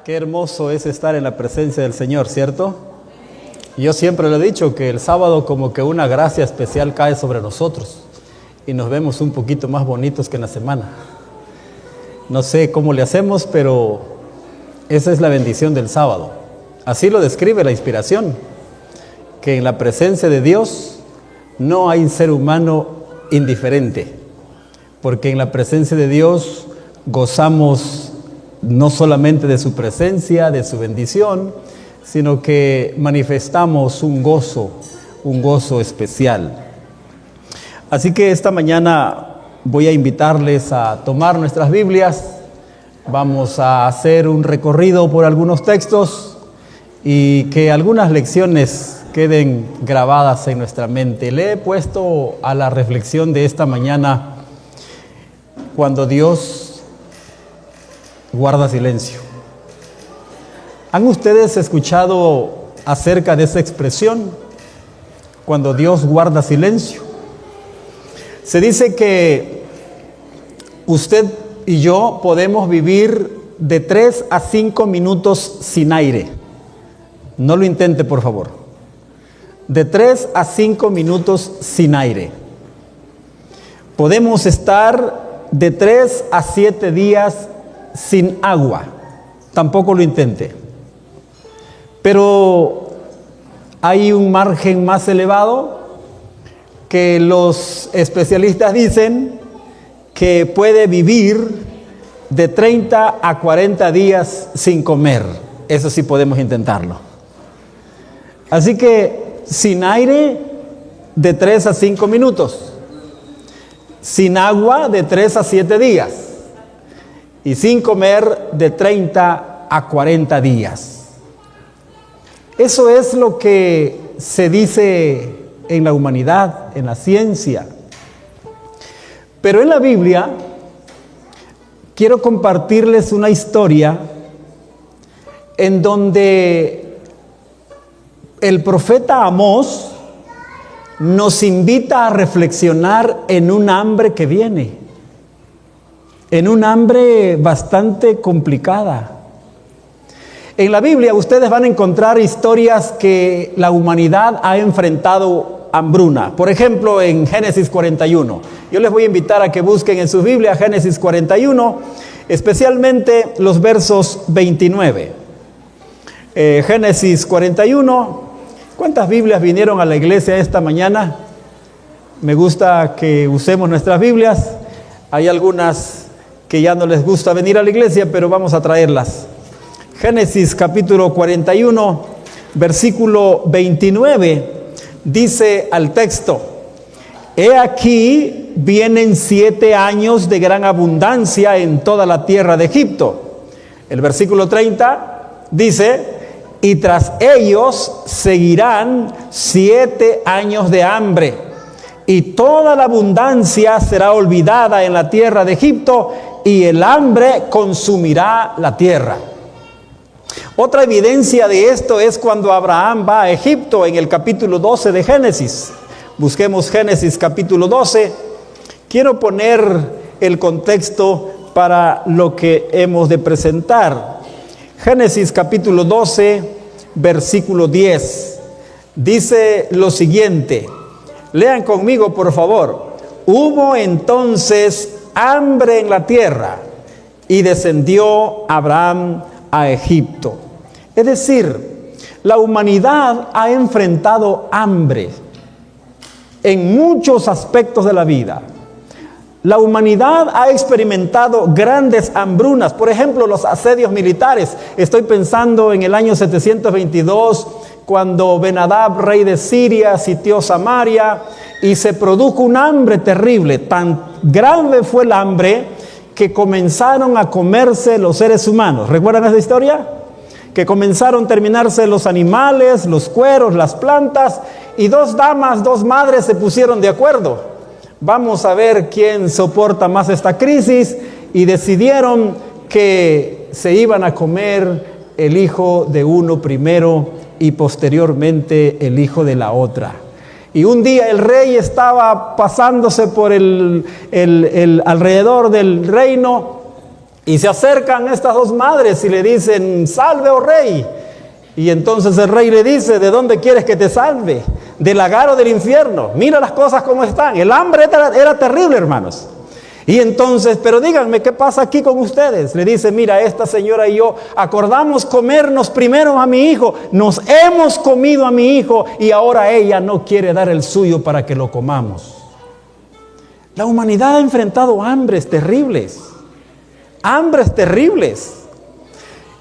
Qué hermoso es estar en la presencia del Señor, ¿cierto? Yo siempre le he dicho que el sábado como que una gracia especial cae sobre nosotros y nos vemos un poquito más bonitos que en la semana. No sé cómo le hacemos, pero esa es la bendición del sábado. Así lo describe la inspiración, que en la presencia de Dios no hay ser humano indiferente, porque en la presencia de Dios gozamos no solamente de su presencia, de su bendición, sino que manifestamos un gozo especial. Así que esta mañana voy a invitarles a tomar nuestras Biblias. Vamos a hacer un recorrido por algunos textos y que algunas lecciones queden grabadas en nuestra mente. Le he puesto a la reflexión de esta mañana: cuando Dios guarda silencio. ¿Han ustedes escuchado acerca de esa expresión? Cuando Dios guarda silencio. Se dice que usted y yo podemos vivir de 3 a 5 minutos sin aire. No lo intente, por favor. De 3 a 5 minutos sin aire. Podemos estar de 3 a 7 días sin agua. Tampoco lo intente. Pero hay un margen más elevado que los especialistas dicen que puede vivir de 30 a 40 días sin comer. Eso sí podemos intentarlo. Así que sin aire de 3 a 5 minutos. Sin agua de 3 a 7 días. Y sin comer de 30 a 40 días. Eso es lo que se dice en la humanidad, en la ciencia. Pero en la Biblia quiero compartirles una historia en donde el profeta Amós nos invita a reflexionar en un hambre que viene, en un hambre bastante complicada. En la Biblia ustedes van a encontrar historias que la humanidad ha enfrentado hambruna. Por ejemplo, en Génesis 41. Yo les voy a invitar a que busquen en su Biblia Génesis 41, especialmente los versos 29. Génesis 41. ¿Cuántas Biblias vinieron a la iglesia esta mañana? Me gusta que usemos nuestras Biblias. Hay algunas que ya no les gusta venir a la iglesia, pero vamos a traerlas. Génesis capítulo 41, versículo 29, dice al texto: He aquí vienen 7 años de gran abundancia en toda la tierra de Egipto. El versículo 30 dice: Y tras ellos seguirán 7 años de hambre, y toda la abundancia será olvidada en la tierra de Egipto, y el hambre consumirá la tierra. Otra evidencia de esto es cuando Abraham va a Egipto en el capítulo 12 de Génesis. Busquemos Génesis capítulo 12. Quiero poner el contexto para lo que hemos de presentar. Génesis capítulo 12, versículo 10. Dice lo siguiente. Lean conmigo, por favor. Hubo entonces hambre en la tierra y descendió Abraham a Egipto. Es decir, la humanidad ha enfrentado hambre en muchos aspectos de la vida. La humanidad ha experimentado grandes hambrunas, por ejemplo, los asedios militares. Estoy pensando en el año 722, cuando Ben-Hadad, rey de Siria, sitió Samaria y se produjo un hambre terrible. Tan grande fue el hambre que comenzaron a comerse los seres humanos. ¿Recuerdan esa historia? Que comenzaron a terminarse los animales, los cueros, las plantas, y 2 damas, 2 madres se pusieron de acuerdo. Vamos a ver quién soporta más esta crisis, y decidieron que se iban a comer el hijo de uno primero y posteriormente el hijo de la otra. Y un día el rey estaba pasándose por el alrededor del reino Y se acercan estas dos madres y le dicen: salve, oh rey. Y entonces el rey le dice: ¿de dónde quieres que te salve? ¿Del lagar o del infierno? Mira las cosas como están. El hambre era terrible, hermanos. Y entonces, pero díganme, ¿qué pasa aquí con ustedes? Le dice: mira, esta señora y yo acordamos comernos primero a mi hijo. Nos hemos comido a mi hijo y ahora ella no quiere dar el suyo para que lo comamos. La humanidad ha enfrentado hambres terribles. Hambres terribles.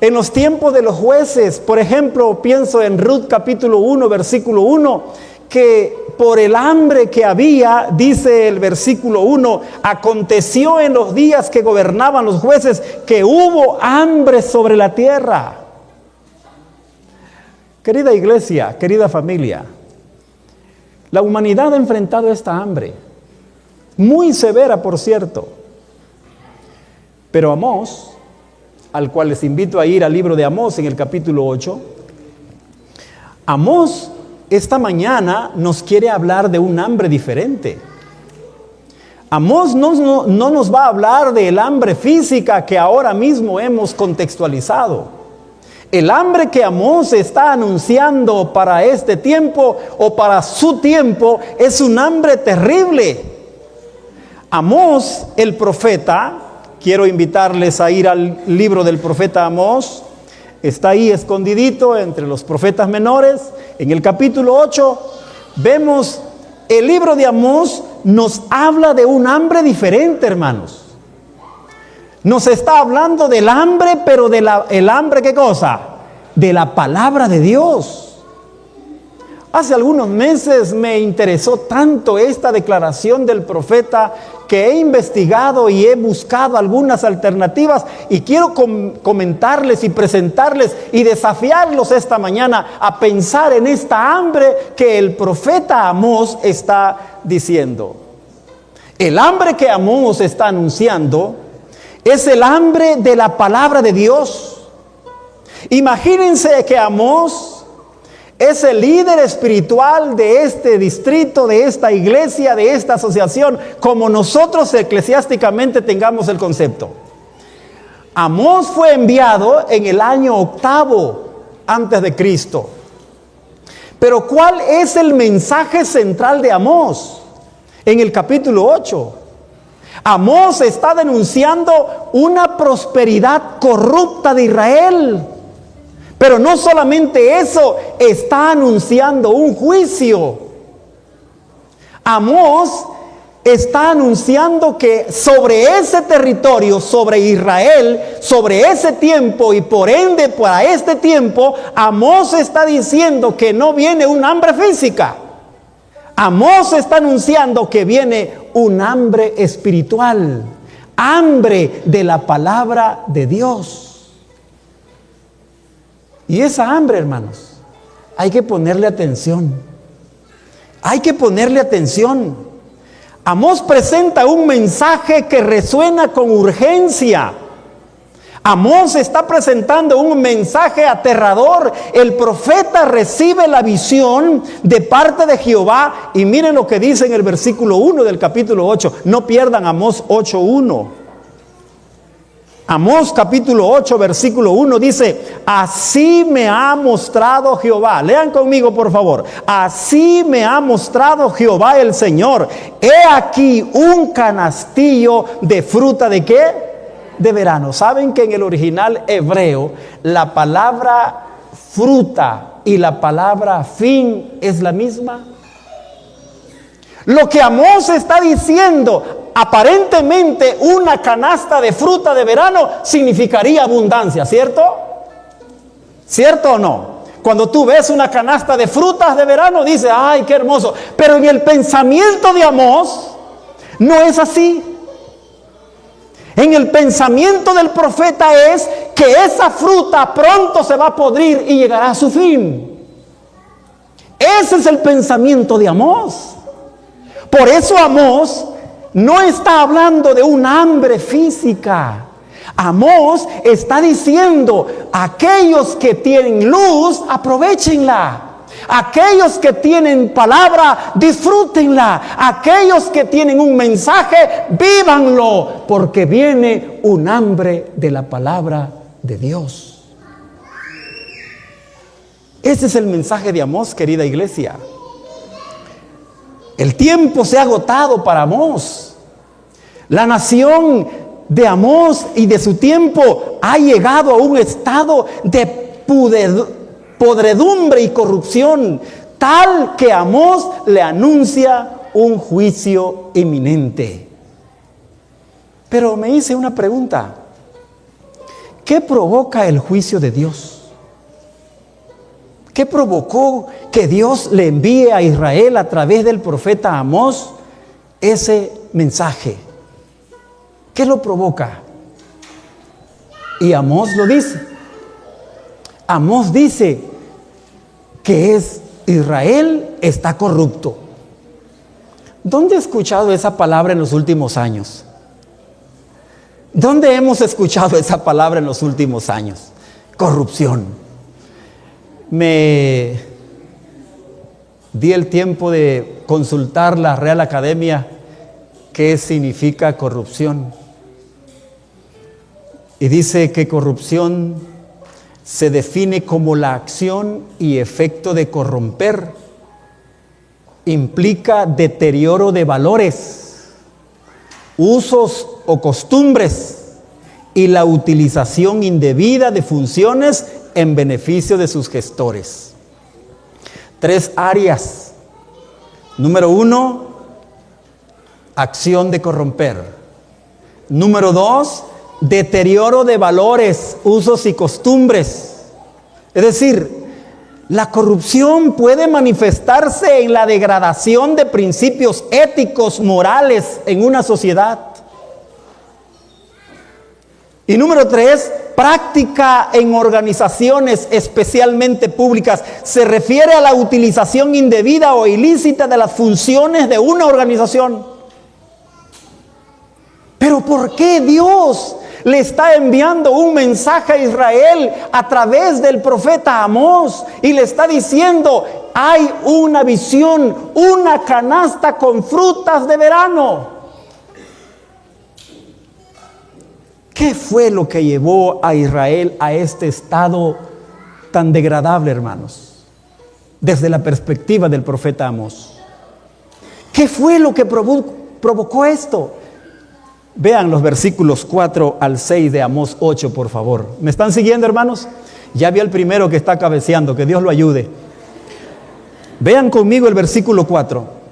En los tiempos de los jueces, por ejemplo, pienso en Ruth capítulo 1, versículo 1, que por el hambre que había, dice el versículo 1, aconteció en los días que gobernaban los jueces que hubo hambre sobre la tierra. Querida iglesia, querida familia, la humanidad ha enfrentado esta hambre, muy severa por cierto, pero Amós, al cual les invito a ir al libro de Amós en el capítulo 8, Amós esta mañana nos quiere hablar de un hambre diferente. Amós no nos va a hablar del hambre física que ahora mismo hemos contextualizado. El hambre que Amós está anunciando para este tiempo o para su tiempo es un hambre terrible. Amós, el profeta, quiero invitarles a ir al libro del profeta Amós. Está ahí escondidito entre los profetas menores. En el capítulo 8 vemos el libro de Amós nos habla de un hambre diferente, hermanos. Nos está hablando del hambre, pero el hambre, ¿qué cosa? De la palabra de Dios. Hace algunos meses me interesó tanto esta declaración del profeta que he investigado y he buscado algunas alternativas y quiero comentarles y presentarles y desafiarlos esta mañana a pensar en esta hambre que el profeta Amós está diciendo. El hambre que Amós está anunciando es el hambre de la palabra de Dios. Imagínense que Amós es el líder espiritual de este distrito, de esta iglesia, de esta asociación, como nosotros eclesiásticamente tengamos el concepto. Amós fue enviado en el año 8 antes de Cristo. Pero ¿cuál es el mensaje central de Amós? En el capítulo 8. Amós está denunciando una prosperidad corrupta de Israel. Pero no solamente eso, está anunciando un juicio. Amós está anunciando que sobre ese territorio, sobre Israel, sobre ese tiempo y por ende para este tiempo, Amós está diciendo que no viene un hambre física. Amós está anunciando que viene un hambre espiritual, hambre de la palabra de Dios. Y esa hambre, hermanos, hay que ponerle atención. Hay que ponerle atención. Amós presenta un mensaje que resuena con urgencia. Amós está presentando un mensaje aterrador. El profeta recibe la visión de parte de Jehová. Y miren lo que dice en el versículo 1 del capítulo 8. No pierdan Amós 8:1. Amós capítulo 8 versículo 1 dice: así me ha mostrado Jehová. Lean conmigo por favor. Así me ha mostrado Jehová el Señor. He aquí un canastillo de fruta ¿de qué? De verano. ¿Saben que en el original hebreo la palabra fruta y la palabra fin es la misma? Lo que Amós está diciendo, aparentemente una canasta de fruta de verano significaría abundancia, ¿cierto? ¿Cierto o no? Cuando tú ves una canasta de frutas de verano, dices: ¡ay, qué hermoso! Pero en el pensamiento de Amós no es así. En el pensamiento del profeta es que esa fruta pronto se va a podrir y llegará a su fin. Ese es el pensamiento de Amós. Por eso Amós no está hablando de un hambre física. Amós está diciendo: aquellos que tienen luz, aprovéchenla. Aquellos que tienen palabra, disfrútenla. Aquellos que tienen un mensaje, vívanlo, porque viene un hambre de la palabra de Dios. Ese es el mensaje de Amós, querida iglesia. El tiempo se ha agotado para Amós. La nación de Amós y de su tiempo ha llegado a un estado de podredumbre y corrupción, tal que Amós le anuncia un juicio inminente. Pero me hice una pregunta: ¿qué provoca el juicio de Dios? ¿Qué provocó que Dios le envíe a Israel a través del profeta Amós ese mensaje? ¿Qué lo provoca? Y Amós lo dice. Amós dice que Israel está corrupto. ¿Dónde he escuchado esa palabra en los últimos años? ¿Dónde hemos escuchado esa palabra en los últimos años? Corrupción. Me di el tiempo de consultar la Real Academia qué significa corrupción. Y dice que corrupción se define como la acción y efecto de corromper. Implica deterioro de valores, usos o costumbres y la utilización indebida de funciones en beneficio de sus gestores. 3 áreas. Número 1, acción de corromper. Número 2, deterioro de valores, usos y costumbres. Es decir, la corrupción puede manifestarse en la degradación de principios éticos, morales en una sociedad. Y número 3, práctica en organizaciones especialmente públicas. Se refiere a la utilización indebida o ilícita de las funciones de una organización. Pero ¿por qué Dios le está enviando un mensaje a Israel a través del profeta Amós y le está diciendo: hay una visión, una canasta con frutas de verano? ¿Qué fue lo que llevó a Israel a este estado tan degradable, hermanos? Desde la perspectiva del profeta Amós, ¿qué fue lo que provocó esto? Vean los versículos 4 al 6 de Amós 8, por favor. ¿Me están siguiendo, hermanos? Ya vi el primero que está cabeceando, que Dios lo ayude. Vean conmigo el versículo 4.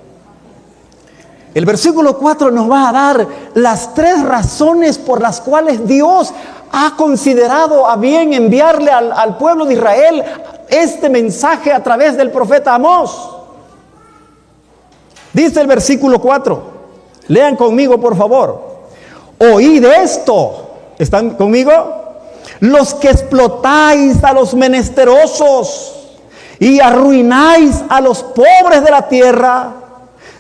El versículo 4 nos va a dar las 3 razones por las cuales Dios ha considerado a bien enviarle al pueblo de Israel este mensaje a través del profeta Amós. Dice el versículo 4. Lean conmigo, por favor. Oíd esto. ¿Están conmigo? Los que explotáis a los menesterosos y arruináis a los pobres de la tierra,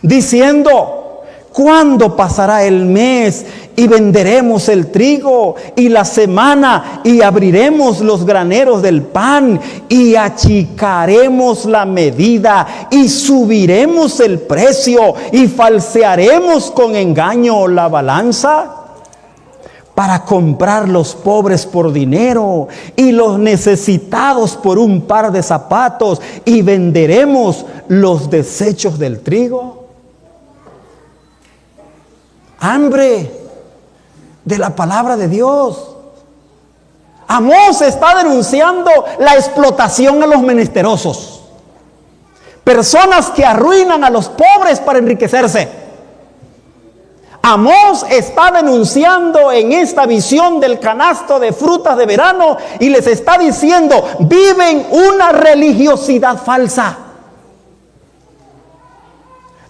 diciendo: ¿cuándo pasará el mes y venderemos el trigo y la semana y abriremos los graneros del pan y achicaremos la medida y subiremos el precio y falsearemos con engaño la balanza? Para comprar los pobres por dinero y los necesitados por un par de zapatos, y venderemos los desechos del trigo. Hambre de la palabra de Dios. Amós está denunciando la explotación a los menesterosos, personas que arruinan a los pobres para enriquecerse. Amós está denunciando en esta visión del canasto de frutas de verano y les está diciendo: viven una religiosidad falsa.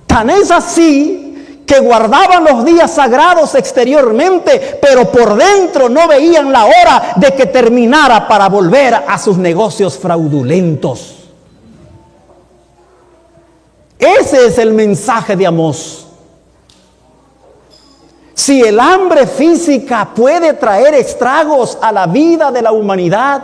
Tan es así que guardaban los días sagrados exteriormente, pero por dentro no veían la hora de que terminara para volver a sus negocios fraudulentos. Ese es el mensaje de Amós. Si el hambre física puede traer estragos a la vida de la humanidad,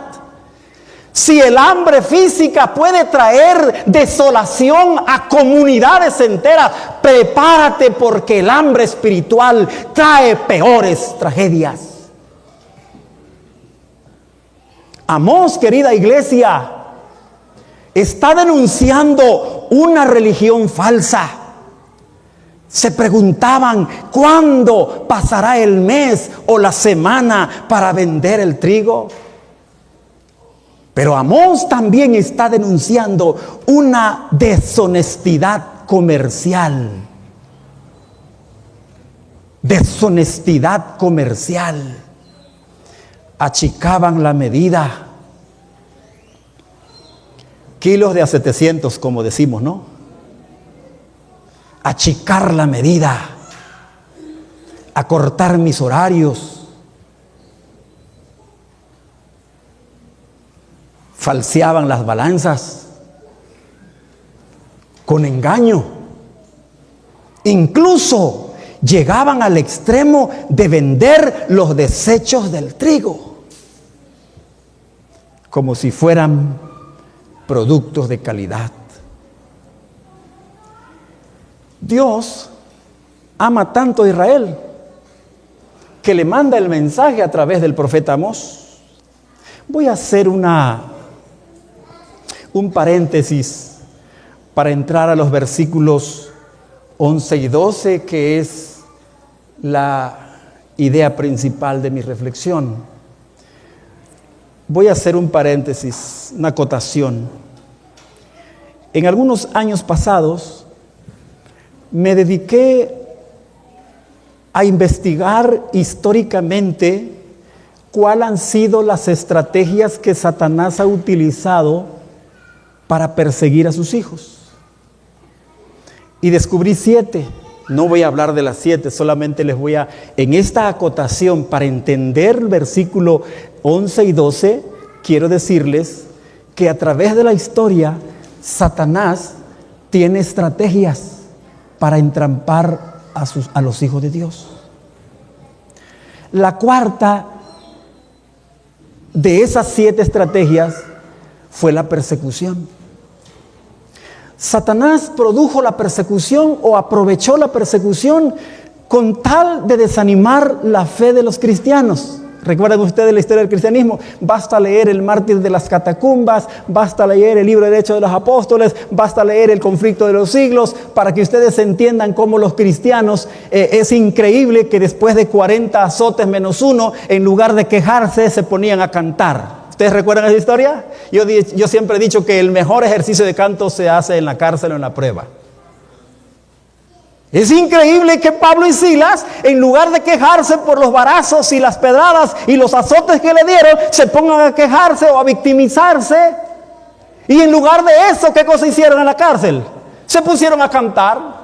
Si el hambre física puede traer desolación a comunidades enteras, prepárate porque el hambre espiritual trae peores tragedias. Amós, querida iglesia, está denunciando una religión falsa. Se preguntaban, ¿cuándo pasará el mes o la semana para vender el trigo? Pero Amós también está denunciando una deshonestidad comercial. Deshonestidad comercial. Achicaban la medida. Kilos de a 700, como decimos, ¿no? Achicar la medida. Acortar mis horarios. Falseaban las balanzas con engaño. Incluso llegaban al extremo de vender los desechos del trigo como si fueran productos de calidad. Dios ama tanto a Israel que le manda el mensaje a través del profeta Amós. Voy a hacer un paréntesis para entrar a los versículos 11 y 12, que es la idea principal de mi reflexión. Voy a hacer un paréntesis, una acotación. En algunos años pasados me dediqué a investigar históricamente cuáles han sido las estrategias que Satanás ha utilizado para perseguir a sus hijos. Y descubrí 7. No voy a hablar de las 7, solamente les voy a, en esta acotación, para entender el versículo 11 y 12, quiero decirles que a través de la historia, Satanás tiene estrategias para entrampar a los hijos de Dios. La cuarta de esas 7 estrategias fue la persecución. Satanás produjo la persecución o aprovechó la persecución con tal de desanimar la fe de los cristianos. ¿Recuerdan ustedes la historia del cristianismo? Basta leer el mártir de las catacumbas, basta leer el libro de Hechos de los Apóstoles, basta leer el conflicto de los siglos para que ustedes entiendan cómo los cristianos, es increíble que después de 40 azotes menos 1, en lugar de quejarse, se ponían a cantar. ¿Ustedes recuerdan esa historia? Yo siempre he dicho que el mejor ejercicio de canto se hace en la cárcel o en la prueba. Es increíble que Pablo y Silas, en lugar de quejarse por los varazos y las pedradas y los azotes que le dieron, se pongan a quejarse o a victimizarse. Y en lugar de eso, ¿qué cosa hicieron en la cárcel? Se pusieron a cantar.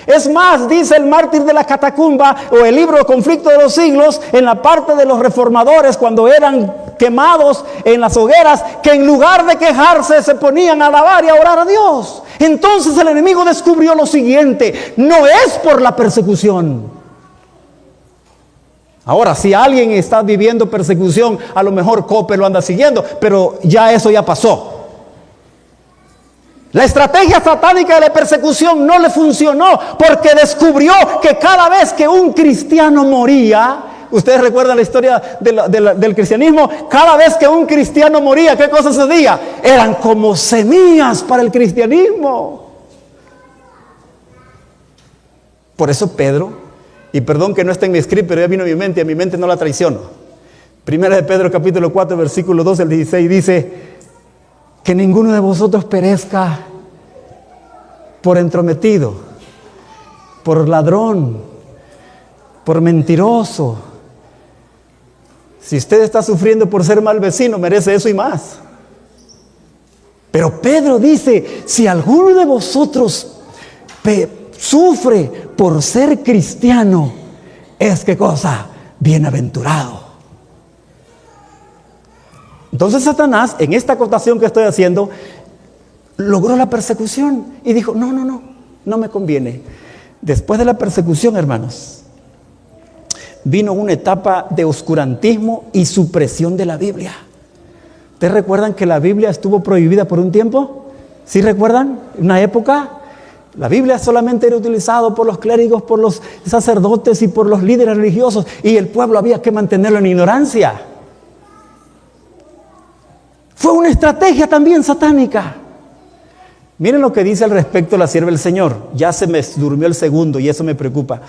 Es más, dice el mártir de la catacumba o el libro Conflicto de los Siglos, en la parte de los reformadores cuando eran quemados en las hogueras, que en lugar de quejarse se ponían a alabar y a orar a Dios. Entonces el enemigo descubrió lo siguiente: no es por la persecución. Ahora, si alguien está viviendo persecución, a lo mejor Cope lo anda siguiendo, pero ya eso ya pasó. La estrategia satánica de la persecución no le funcionó porque descubrió que cada vez que un cristiano moría, ustedes recuerdan la historia del cristianismo, cada vez que un cristiano moría, ¿qué cosa sucedía? Eran como semillas para el cristianismo. Por eso Pedro, y perdón que no esté en mi script, pero ya vino a mi mente no la traiciono. Primera de Pedro capítulo 4, versículo 12 al 16 dice: que ninguno de vosotros perezca por entrometido, por ladrón, por mentiroso. Si usted está sufriendo por ser mal vecino, merece eso y más. Pero Pedro dice: si alguno de vosotros sufre por ser cristiano, es ¿qué cosa? Bienaventurado. Entonces Satanás, en esta acotación que estoy haciendo, logró la persecución y dijo: no me conviene. Después de la persecución, hermanos, vino una etapa de oscurantismo y supresión de la Biblia. ¿Ustedes recuerdan que la Biblia estuvo prohibida por un tiempo? ¿Sí recuerdan? Una época. La Biblia solamente era utilizada por los clérigos, por los sacerdotes y por los líderes religiosos. Y el pueblo había que mantenerlo en ignorancia. Fue una estrategia también satánica. Miren lo que dice al respecto la sierva del Señor. Ya se me durmió el segundo y eso me preocupa.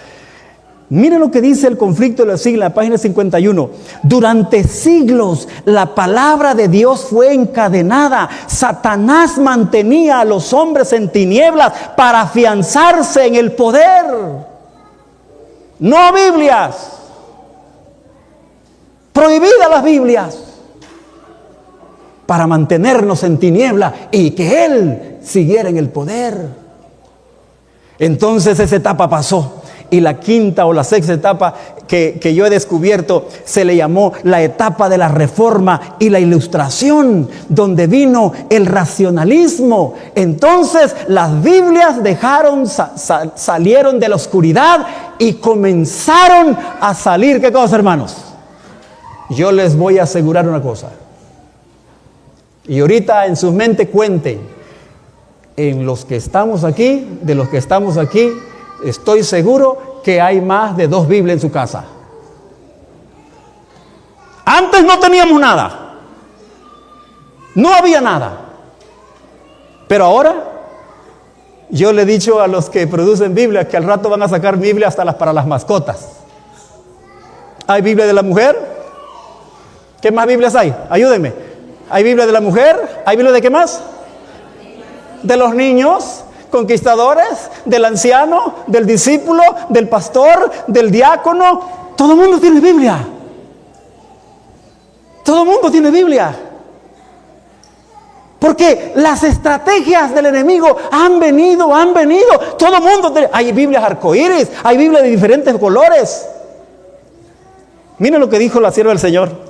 Miren lo que dice el conflicto de los siglos, en la página 51. Durante siglos la palabra de Dios fue encadenada. Satanás mantenía a los hombres en tinieblas para afianzarse en el poder. No Biblias. Prohibidas las Biblias. Para mantenernos en tinieblas y que Él siguiera en el poder. Entonces esa etapa pasó. Y la quinta o la sexta etapa que yo he descubierto se le llamó la etapa de la reforma y la ilustración, donde vino el racionalismo. Entonces las Biblias salieron de la oscuridad y comenzaron a salir, ¿qué cosa, hermanos? Yo les voy a asegurar una cosa. Y ahorita en su mente cuenten, en los que estamos aquí, de los que estamos aquí, estoy seguro que hay más de 2 Biblias en su casa. Antes no teníamos nada. No había nada. Pero ahora, yo le he dicho a los que producen Biblias que al rato van a sacar Biblias hasta para las mascotas. ¿Hay Biblia de la mujer? ¿Qué más Biblias hay? Ayúdenme. ¿Hay Biblia de la mujer? ¿Hay Biblia de qué más? De los niños conquistadores, del anciano, del discípulo, del pastor, del diácono. Todo el mundo tiene Biblia. Todo el mundo tiene Biblia. Porque las estrategias del enemigo han venido. Todo el mundo tiene. Hay Biblias arcoíris, hay Biblias de diferentes colores. Miren lo que dijo la sierva del Señor.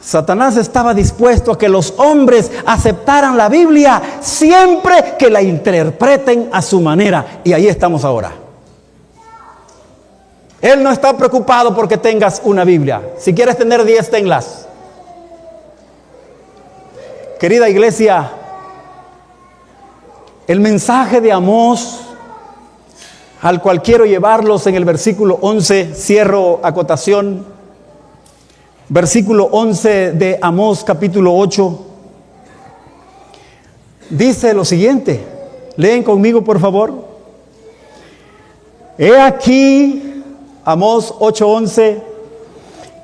Satanás estaba dispuesto a que los hombres aceptaran la Biblia siempre que la interpreten a su manera. Y ahí estamos ahora. Él no está preocupado porque tengas una Biblia. Si quieres tener 10, tenlas. Querida iglesia, el mensaje de Amós, al cual quiero llevarlos en el versículo 11, cierro acotación. Versículo 11 de Amós capítulo 8 dice lo siguiente. Leen conmigo por favor. He aquí, Amós 8:11.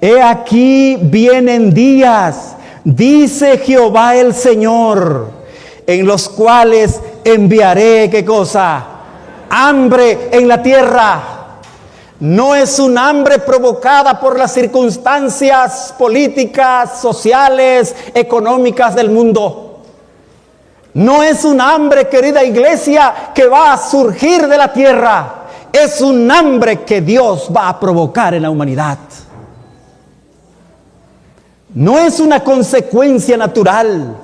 He aquí vienen días, dice Jehová el Señor, en los cuales enviaré, ¿qué cosa? Hambre en la tierra. No es un hambre provocada por las circunstancias políticas, sociales, económicas del mundo. No es un hambre, querida iglesia, que va a surgir de la tierra. Es un hambre que Dios va a provocar en la humanidad. No es una consecuencia natural,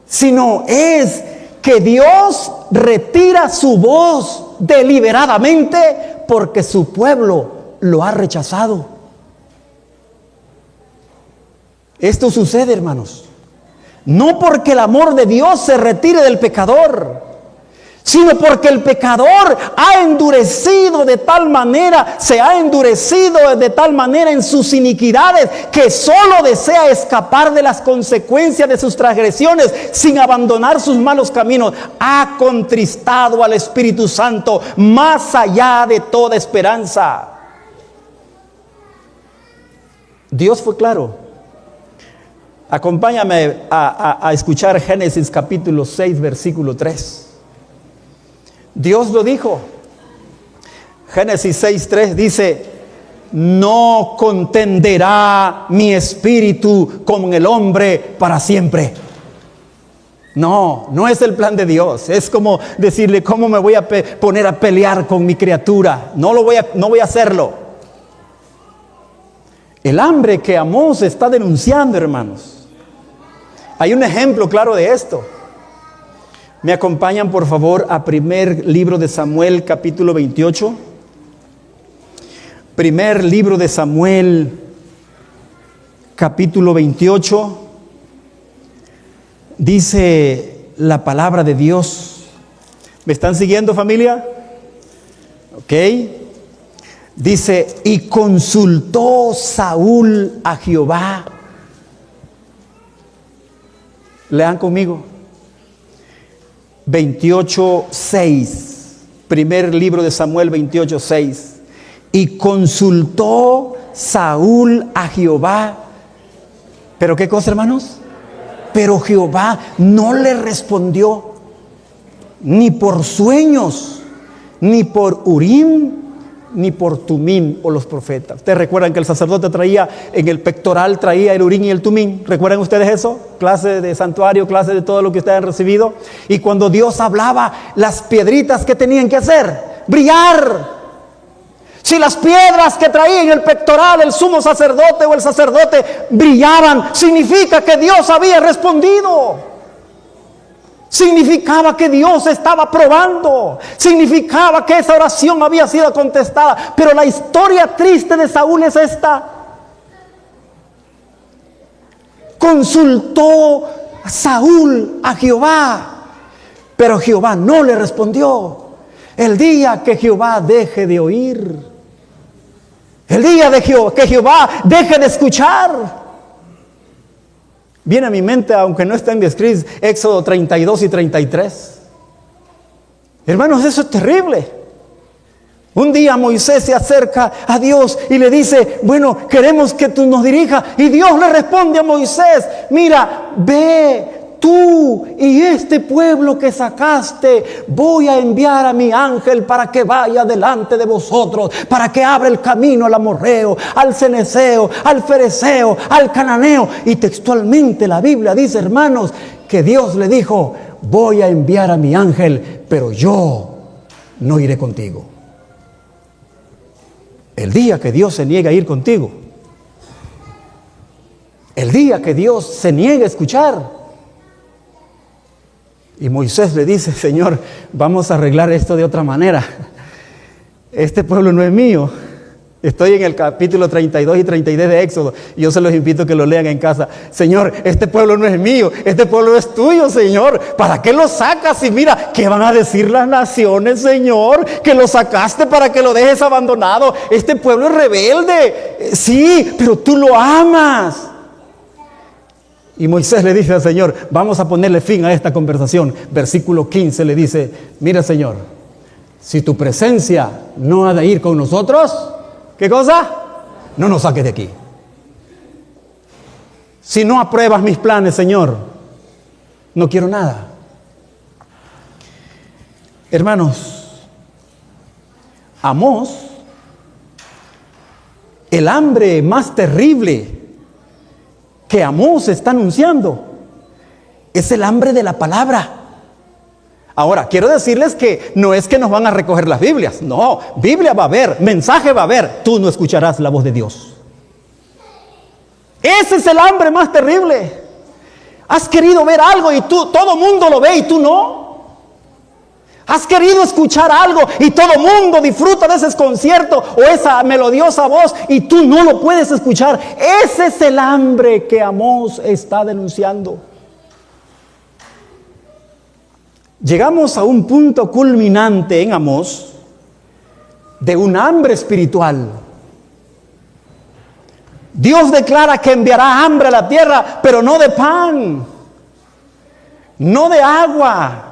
sino es que Dios retira su voz deliberadamente porque su pueblo lo ha rechazado. Esto sucede, hermanos, no porque el amor de Dios se retire del pecador, sino porque el pecador ha endurecido de tal manera, se ha endurecido de tal manera en sus iniquidades, que solo desea escapar de las consecuencias de sus transgresiones sin abandonar sus malos caminos. Ha contristado al Espíritu Santo más allá de toda esperanza. Dios fue claro. Acompáñame a escuchar Génesis capítulo 6, versículo 3. Dios lo dijo. Génesis 6:3 dice: no contenderá mi espíritu con el hombre para siempre. No es el plan de Dios. Es como decirle, ¿cómo me voy a poner a pelear con mi criatura? No voy a hacerlo. El hambre que Amós está denunciando, hermanos. Hay un ejemplo claro de esto. ¿Me acompañan por favor a primer libro de Samuel capítulo 28? Primer libro de Samuel capítulo 28, dice la palabra de Dios. ¿Me están siguiendo, familia? Ok. Dice, y consultó Saúl a Jehová. Lean conmigo. 28:6. Primer libro de Samuel 28:6. Y consultó Saúl a Jehová. ¿Pero qué cosa, hermanos? Pero Jehová no le respondió, ni por sueños, ni por Urim, ni por Tumim, o los profetas. Ustedes recuerdan que el sacerdote traía en el pectoral, traía el Urim y el Tumim. ¿Recuerdan ustedes eso? Clase de santuario, clase de todo lo que ustedes han recibido. Y cuando Dios hablaba, las piedritas, ¿qué tenían que hacer? Brillar. Si las piedras que traía en el pectoral el sumo sacerdote o el sacerdote brillaban, significa que Dios había respondido. Significaba que Dios estaba probando. Significaba que esa oración había sido contestada. Pero la historia triste de Saúl es esta. Consultó Saúl a Jehová, pero Jehová no le respondió. El día que Jehová deje de oír, el día de que Jehová deje de escuchar, viene a mi mente, aunque no está en mi script, Éxodo 32 y 33. Hermanos, eso es terrible. Un día Moisés se acerca a Dios y le dice, bueno, queremos que tú nos dirijas. Y Dios le responde a Moisés, mira, ve tú y este pueblo que sacaste, voy a enviar a mi ángel para que vaya delante de vosotros, para que abra el camino al amorreo, al cenezeo, al fereceo, al cananeo. Y textualmente la Biblia dice, hermanos, que Dios le dijo, voy a enviar a mi ángel, pero yo no iré contigo. El día que Dios se niegue a ir contigo, el día que Dios se niegue a escuchar, y Moisés le dice, Señor, vamos a arreglar esto de otra manera. Este pueblo no es mío. Estoy en el capítulo 32 y 33 de Éxodo. Y yo se los invito a que lo lean en casa. Señor, este pueblo no es mío. Este pueblo es tuyo, Señor. ¿Para qué lo sacas? Y mira, ¿qué van a decir las naciones, Señor? Que lo sacaste para que lo dejes abandonado. Este pueblo es rebelde. Sí, pero tú lo amas. Y Moisés le dice al Señor, vamos a ponerle fin a esta conversación. Versículo 15 le dice, mira, Señor, si tu presencia no ha de ir con nosotros, ¿qué cosa? No nos saques de aquí. Si no apruebas mis planes, Señor, no quiero nada. Hermanos, Amós, el hambre más terrible que Amós está anunciando es el hambre de la palabra. Ahora, quiero decirles que no es que nos van a recoger las Biblias. No, Biblia va a haber, mensaje va a haber. Tú no escucharás la voz de Dios. Ese es el hambre más terrible. Has querido ver algo y todo mundo lo ve y tú no. Has querido escuchar algo y todo mundo disfruta de ese concierto o esa melodiosa voz y tú no lo puedes escuchar. Ese es el hambre que Amós está denunciando. Llegamos a un punto culminante en Amós de un hambre espiritual. Dios declara que enviará hambre a la tierra, pero no de pan, no de agua.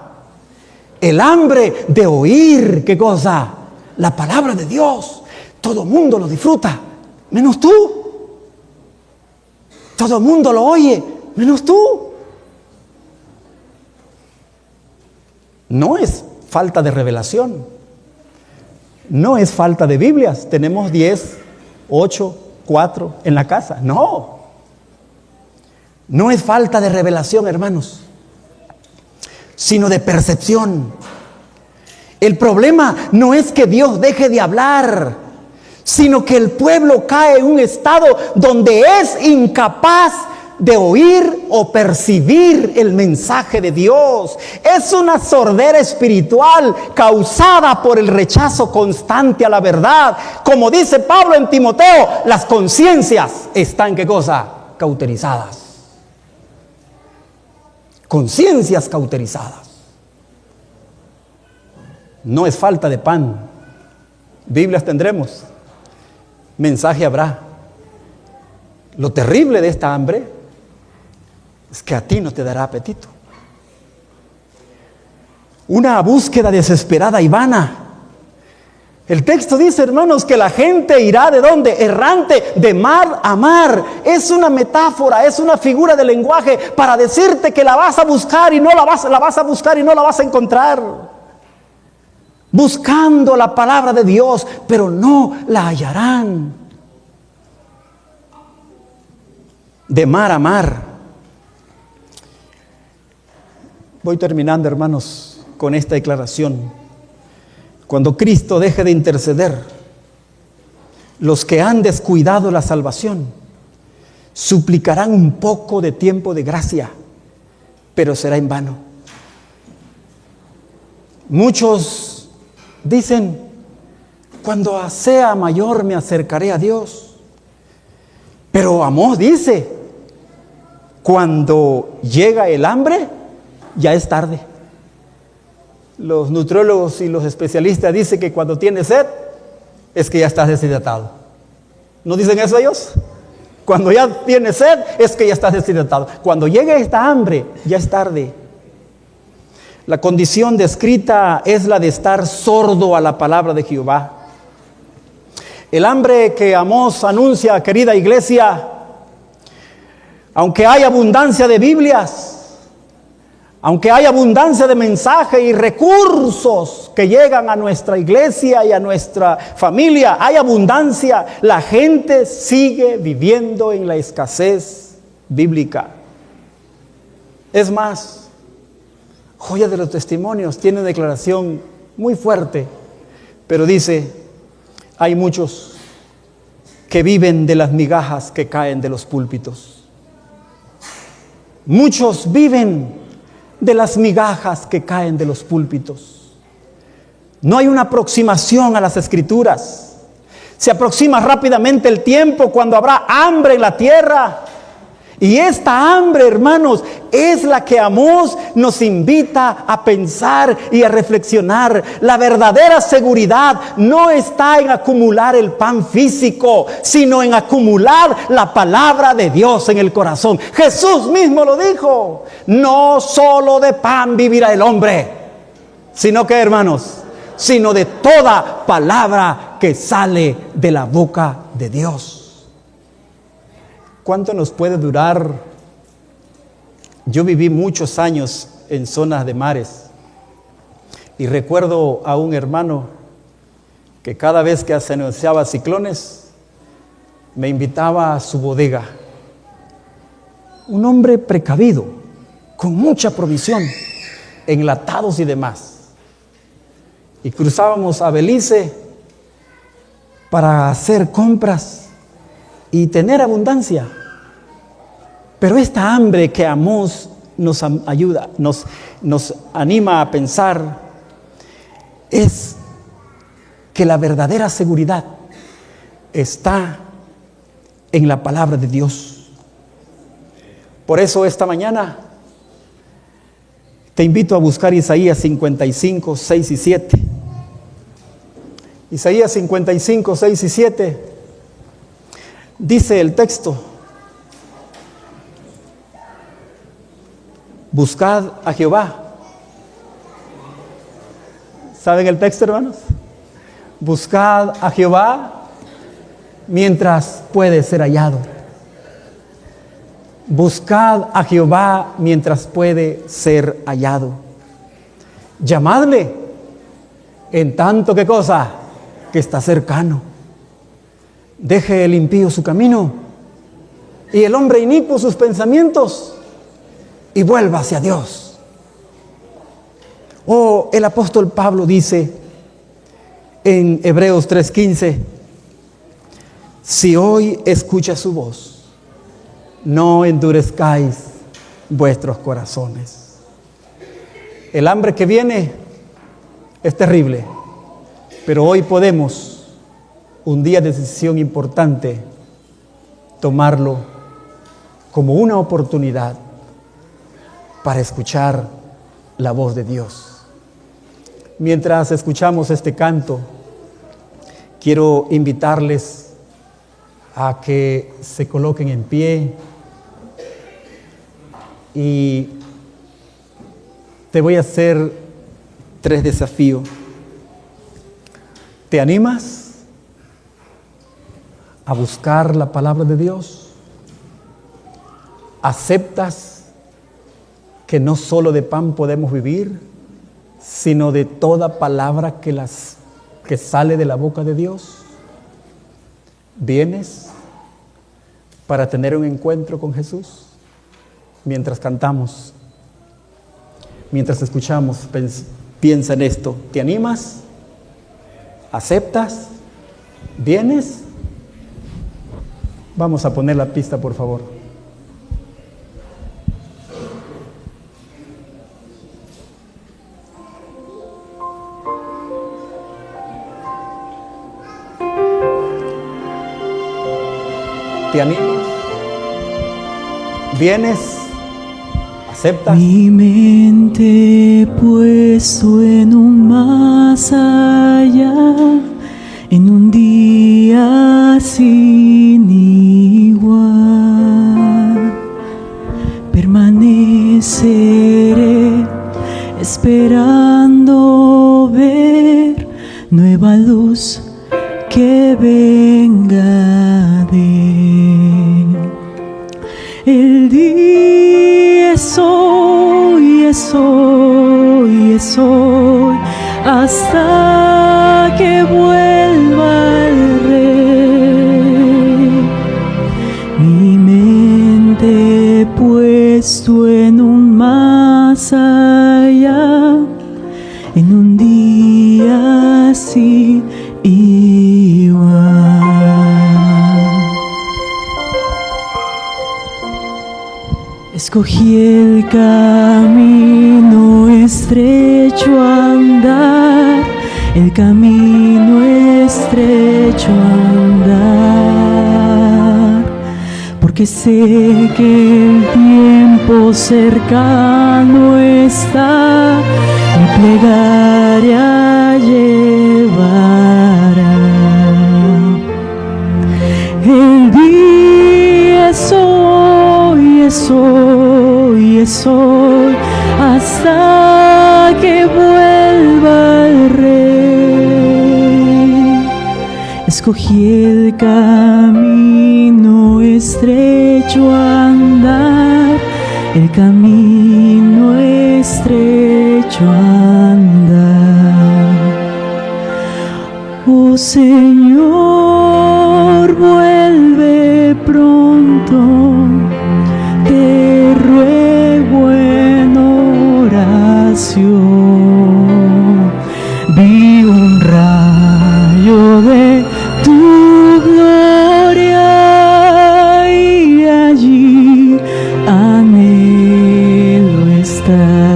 El hambre de oír, ¿qué cosa? La palabra de Dios. Todo mundo lo disfruta, menos tú. Todo mundo lo oye, menos tú. No es falta de revelación. No es falta de Biblias. Tenemos 10, 8, 4 en la casa. No. No es falta de revelación, hermanos, sino de percepción. El problema no es que Dios deje de hablar, sino que el pueblo cae en un estado donde es incapaz de oír o percibir el mensaje de Dios. Es una sordera espiritual causada por el rechazo constante a la verdad. Como dice Pablo en Timoteo, las conciencias están, ¿qué cosa? cauterizadas. Conciencias cauterizadas. No es falta de pan. Biblias tendremos. Mensaje habrá. Lo terrible de esta hambre es que a ti no te dará apetito. Una búsqueda desesperada y vana. El texto dice, hermanos, que la gente irá ¿de dónde? Errante, de mar a mar. Es una metáfora, es una figura de lenguaje para decirte que la vas a buscar y no la vas a buscar y no la vas a encontrar. Buscando la palabra de Dios, pero no la hallarán. De mar a mar. Voy terminando, hermanos, con esta declaración. Cuando Cristo deje de interceder, los que han descuidado la salvación suplicarán un poco de tiempo de gracia, pero será en vano. Muchos dicen, cuando sea mayor me acercaré a Dios. Pero Amós dice, cuando llega el hambre, ya es tarde. Los nutriólogos y los especialistas dicen que cuando tienes sed, es que ya estás deshidratado. ¿No dicen eso ellos? Cuando ya tienes sed, es que ya estás deshidratado. Cuando llegue esta hambre, ya es tarde. La condición descrita es la de estar sordo a la palabra de Jehová. El hambre que Amós anuncia, querida iglesia, aunque hay abundancia de Biblias, aunque hay abundancia de mensajes y recursos que llegan a nuestra iglesia y a nuestra familia, hay abundancia, la gente sigue viviendo en la escasez bíblica. Es más, Joya de los Testimonios tiene una declaración muy fuerte, pero dice, hay muchos que viven de las migajas que caen de los púlpitos. Muchos viven de las migajas que caen de los púlpitos. No hay una aproximación a las Escrituras. Se aproxima rápidamente el tiempo cuando habrá hambre en la tierra. Y esta hambre, hermanos, es la que Amós nos invita a pensar y a reflexionar. La verdadera seguridad no está en acumular el pan físico, sino en acumular la palabra de Dios en el corazón. Jesús mismo lo dijo: no solo de pan vivirá el hombre, sino que, hermanos, sino de toda palabra que sale de la boca de Dios. ¿Cuánto nos puede durar? Yo viví muchos años en zonas de mares y recuerdo a un hermano que cada vez que se anunciaba ciclones me invitaba a su bodega. Un hombre precavido, con mucha provisión, enlatados y demás. Y cruzábamos a Belice para hacer compras y tener abundancia. Pero esta hambre que Amós nos ayuda, nos anima a pensar, es que la verdadera seguridad está en la palabra de Dios. Por eso esta mañana te invito a buscar Isaías 55, 6 y 7. Isaías 55, 6 y 7. Dice el texto: buscad a Jehová. ¿Saben el texto, hermanos? Buscad a Jehová mientras puede ser hallado. Buscad a Jehová mientras puede ser hallado. Llamadle en tanto, ¿qué cosa? Que está cercano. Deje el impío su camino y el hombre inicuo sus pensamientos y vuelva hacia Dios. El apóstol Pablo dice en Hebreos 3:15: si hoy escucha su voz, no endurezcáis vuestros corazones. El hambre que viene es terrible, pero hoy podemos, un día de decisión importante, tomarlo como una oportunidad para escuchar la voz de Dios. Mientras escuchamos este canto, quiero invitarles a que se coloquen en pie y te voy a hacer 3 desafíos. ¿Te animas a buscar la palabra de Dios? ¿Aceptas que no solo de pan podemos vivir, sino de toda palabra que sale de la boca de Dios? ¿Vienes para tener un encuentro con Jesús? Mientras cantamos, mientras escuchamos, piensa en esto. ¿Te animas? ¿Aceptas? ¿Vienes? Vamos a poner la pista, por favor. ¿Te animas? ¿Vienes? ¿Aceptas? Mi mente puesto en un más allá, en un día sin igual, permaneceré esperando ver nueva luz que venga de el día. Es hoy, hasta que vuelva el Rey. Mi mente puesto en un más allá, en un día sin igual. Escogí el camino estrecho a andar, el camino estrecho a andar, porque sé que el tiempo cercano está, mi plegaria llevará. El día es hoy, hasta que vuelva el Rey. Escogí el camino estrecho a andar, el camino estrecho a andar. Oh Señor, vuelve pronto, te ruego en oración. Vi un rayo de tu gloria y allí anhelo estar.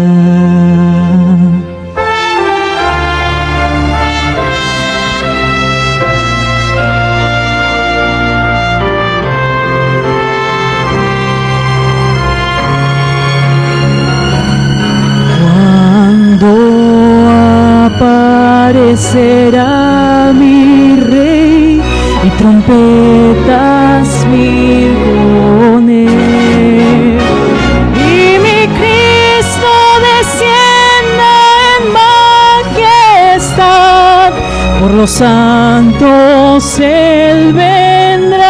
Aparecerá mi Rey y trompetas mil con él, y mi Cristo descienda en majestad, por los santos Él vendrá.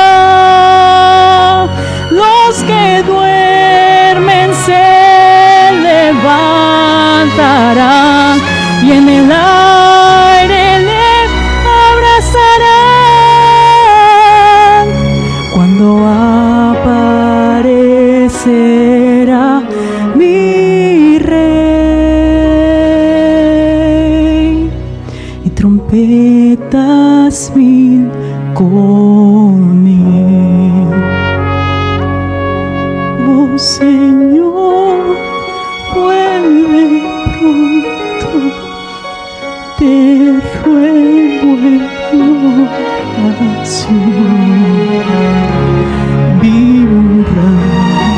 Los que duermen se levantarán y en el aire le abrazarán, cuando aparecerá mi Rey y trompetas mil con él. Oh Señor, vuelve pronto, te ruego en oración. Vi un rayo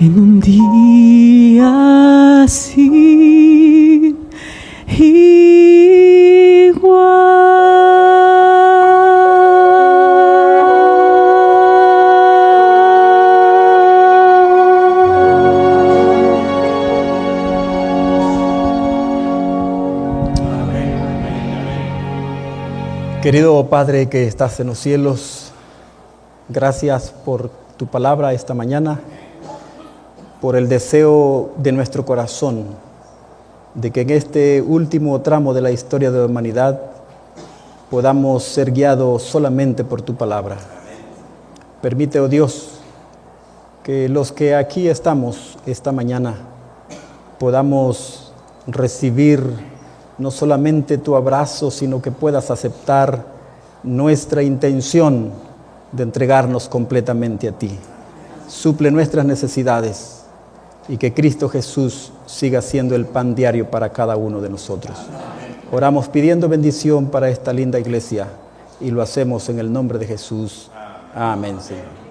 en un día sin Querido Padre que estás en los cielos, gracias por tu palabra esta mañana, por el deseo de nuestro corazón de que en este último tramo de la historia de la humanidad podamos ser guiados solamente por tu palabra. Permite, oh Dios, que los que aquí estamos esta mañana podamos recibir no solamente tu abrazo, sino que puedas aceptar nuestra intención de entregarnos completamente a ti. Suple nuestras necesidades y que Cristo Jesús siga siendo el pan diario para cada uno de nosotros. Oramos pidiendo bendición para esta linda iglesia y lo hacemos en el nombre de Jesús. Amén, Señor.